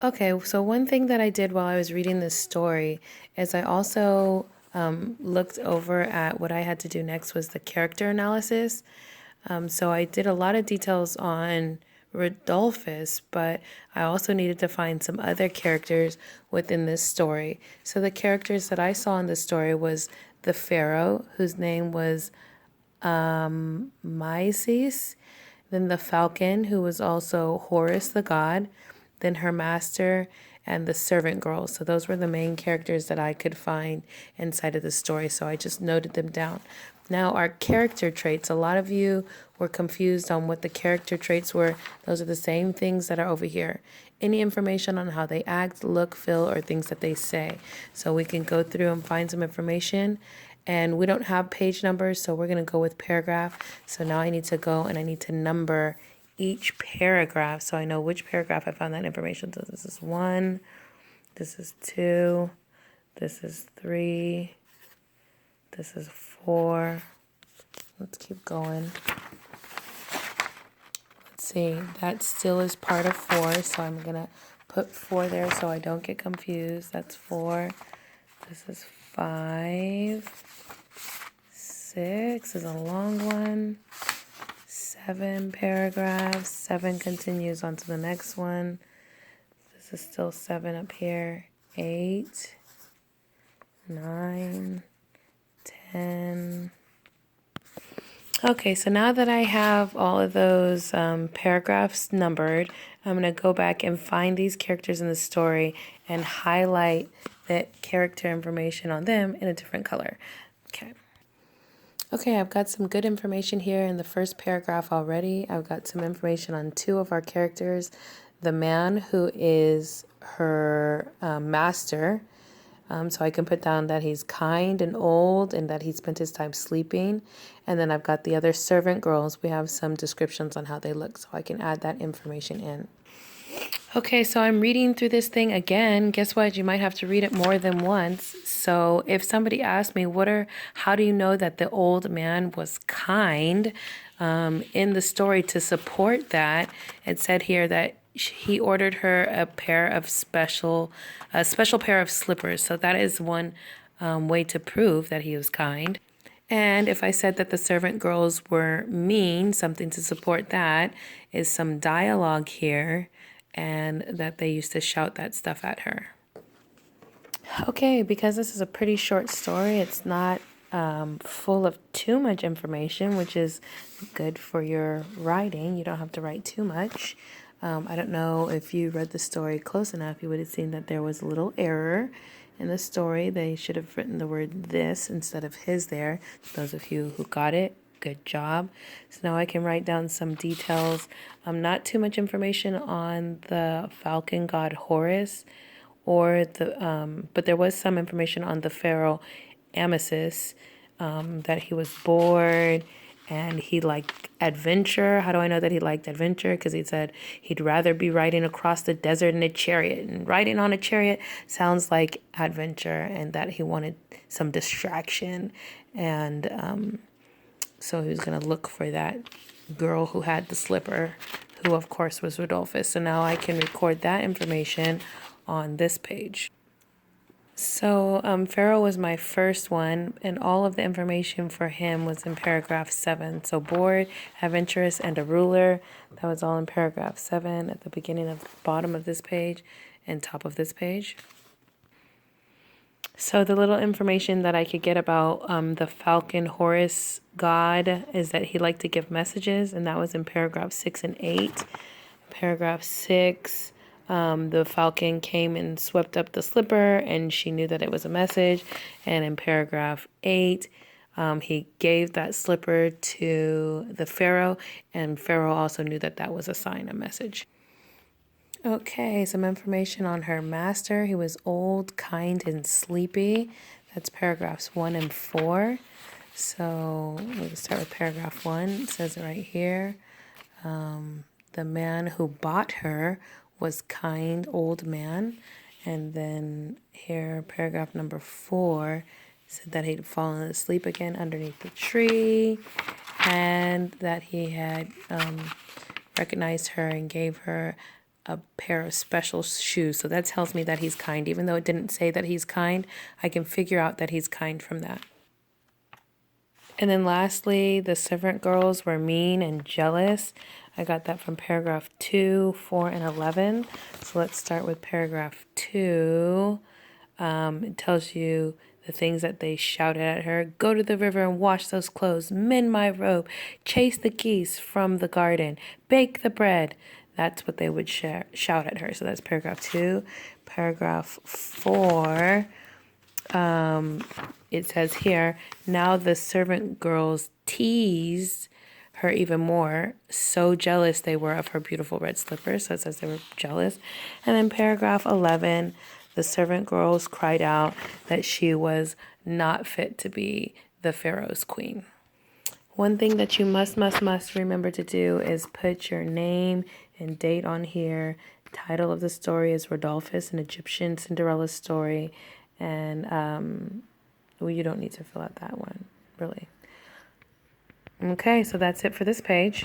Okay, so one thing that I did while I was reading this story is I also looked over at what I had to do next was the character analysis. So I did a lot of details on Rodolphus, but I also needed to find some other characters within this story. So the characters that I saw in this story was the Pharaoh, whose name was Mysis, then the falcon, who was also Horus the god, then her master, and the servant girl. So those were the main characters that I could find inside of the story. So I just noted them down. Now, our character traits, a lot of you were confused on what the character traits were. Those are the same things that are over here. Any information on how they act, look, feel, or things that they say. So we can go through and find some information. And we don't have page numbers, so we're going to go with paragraph. So now I need to go and I need to number each paragraph so I know which paragraph I found that information. So this is 1, this is 2, this is 3, this is 4. Let's keep going. Let's see, that still is part of 4, so I'm going to put 4 there so I don't get confused. That's 4. This is 5. 6 is a long one. 7 paragraphs. 7 continues on to the next one. This is still 7 up here. 8, 9, 10. Okay, so now that I have all of those paragraphs numbered, I'm going to go back and find these characters in the story and highlight the character information on them in a different color. Okay. Okay, I've got some good information here in the first paragraph already. I've got some information on 2 of our characters. The man who is her master. So I can put down that he's kind and old and that he spent his time sleeping. And then I've got the other servant girls. We have some descriptions on how they look, so I can add that information in. Okay, so I'm reading through this thing again. Guess what? You might have to read it more than once. So if somebody asked me, how do you know that the old man was kind? In the story to support that, it said here that he ordered her a special pair of slippers. So that is one way to prove that he was kind. And if I said that the servant girls were mean, something to support that is some dialogue here, and that they used to shout that stuff at her. Okay, because this is a pretty short story, it's not full of too much information, which is good for your writing. You don't have to write too much. I don't know if you read the story close enough, you would have seen that there was a little error in the story. They should have written the word this instead of his there. Those of you who got it, good job. So now I can write down some details. Not too much information on the falcon god Horus, but there was some information on the pharaoh Amasis, that he was bored and he liked adventure. How do I know that he liked adventure? Because he said he'd rather be riding across the desert in a chariot. And riding on a chariot sounds like adventure, and that he wanted some distraction. And so he was going to look for that girl who had the slipper, who of course was Rodolphus. So now I can record that information on this page. So Pharaoh was my first one, and all of the information for him was in paragraph 7. So bored, adventurous, and a ruler. That was all in paragraph 7 at the beginning of the bottom of this page and top of this page. So the little information that I could get about the falcon Horus god is that he liked to give messages, and that was in paragraph 6 and 8. Paragraph 6, the falcon came and swept up the slipper, and she knew that it was a message. And in paragraph 8, he gave that slipper to the pharaoh, and pharaoh also knew that that was a sign, a message. Okay, some information on her master. He was old, kind, and sleepy. That's paragraphs 1 and 4. So we'll start with paragraph 1. It says it right here. The man who bought her was kind old man. And then here, paragraph number 4 said that he'd fallen asleep again underneath the tree, and that he had recognized her and gave her a pair of special shoes. So that tells me that he's kind. Even though it didn't say that he's kind, I can figure out that he's kind from that. And then lastly, the servant girls were mean and jealous. I got that from paragraph 2, 4, and 11. So let's start with paragraph 2. It tells you the things that they shouted at her. Go to the river and wash those clothes. Mend my robe. Chase the geese from the garden. Bake the bread. That's what they would shout at her. So that's paragraph 2. Paragraph 4. It says here, now the servant girls teased her even more. So jealous they were of her beautiful red slippers. So it says they were jealous. And then paragraph 11, the servant girls cried out that she was not fit to be the Pharaoh's queen. One thing that you must remember to do is put your name and date on here. Title of the story is Rodolphus, an Egyptian Cinderella story. And well, you don't need to fill out that one, really. Okay, so that's it for this page.